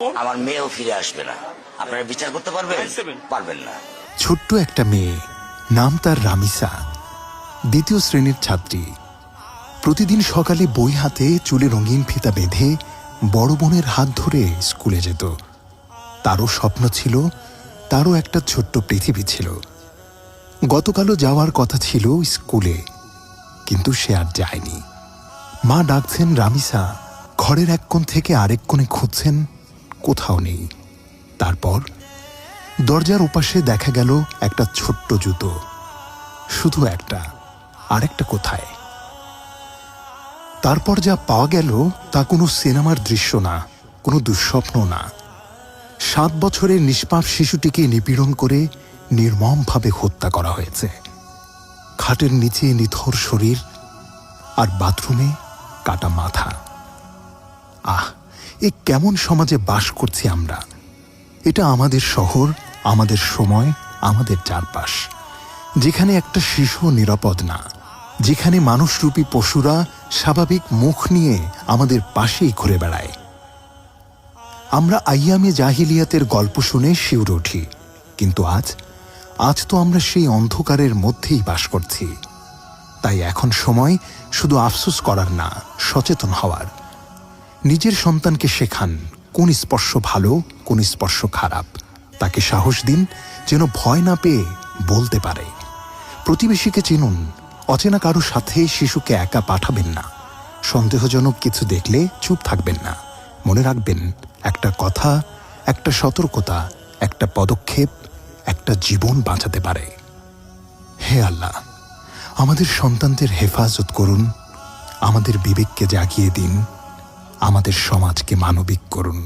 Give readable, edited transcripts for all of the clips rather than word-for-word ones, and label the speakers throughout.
Speaker 1: আমার মেয়েও ফিরে আসবে না। আপনারা বিচার করতে পারবেন? পারবেন না।
Speaker 2: ছোট্ট একটা মেয়ে, নাম তার রামিসা, দ্বিতীয় শ্রেণীর ছাত্রী। প্রতিদিন সকালে বই হাতে চুলে রঙিন ফিতা বেঁধে বড় বোনের হাত ধরে স্কুলে যেত। তারও স্বপ্ন ছিল, তারও একটা ছোট্ট পৃথিবী ছিল। গতকালও যাওয়ার কথা ছিল স্কুলে, কিন্তু সে আর যায়নি। মা ডাকছেন, রামিসা। ঘরের এক কোণ থেকে আরেক কোণে খুঁজছেন, কোথাও নেই। তারপর দরজার ওপাশে দেখা গেল একটা ছোট্ট জুতো, শুধু একটা, আরেকটা কোথায়। তারপর যা পাওয়া গেল তা কোনো সিনেমার দৃশ্য না, কোনো দুঃস্বপ্ন না। 7 বছরের নিষ্পাপ শিশুটিকে নিপীড়ন করে নির্মমভাবে হত্যা করা হয়েছে। খাটের নিচে নিথর শরীর, আর বাথরুমে কাটা মাথা। আহ, এ কেমন সমাজে বাস করছি আমরা! এটা আমাদের শহর, আমাদের সময়, আমাদের চারপাশ, যেখানে একটা শিশু নিরাপদ না, যেখানে মানুষরূপী পশুরা স্বাভাবিক মুখ নিয়ে আমাদের পাশেই ঘুরে বেড়ায়। আমরা আইয়ামে জাহিলিয়াতের গল্প শুনে শিউরে উঠি, কিন্তু আজ তো আমরা সেই অন্ধকারের মধ্যেই বাস করছি। তাই এখন সময় শুধু আফসোস করার না, সচেতন হওয়ার। নিজের সন্তানকে শেখান কোন স্পর্শ ভালো, কোন স্পর্শ খারাপ। তাকে সাহস দিন যেন ভয় না পেয়ে বলতে পারে। প্রতিবেশীকে চিনুন, অচেনা কারো সাথে শিশুকে একা পাঠাবেন না। সন্দেহজনক কিছু দেখলে চুপ থাকবেন না। মনে রাখবেন, একটা কথা, একটা সতর্কতা, একটা পদক্ষেপ একটা জীবন বাঁচাতে পারে। হে আল্লাহ, আমাদের সন্তানদের হেফাজত করুন, আমাদের বিবেককে জাগিয়ে দিন, আমাদের সমাজকে মানবিক করুন।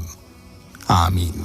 Speaker 2: আমিন।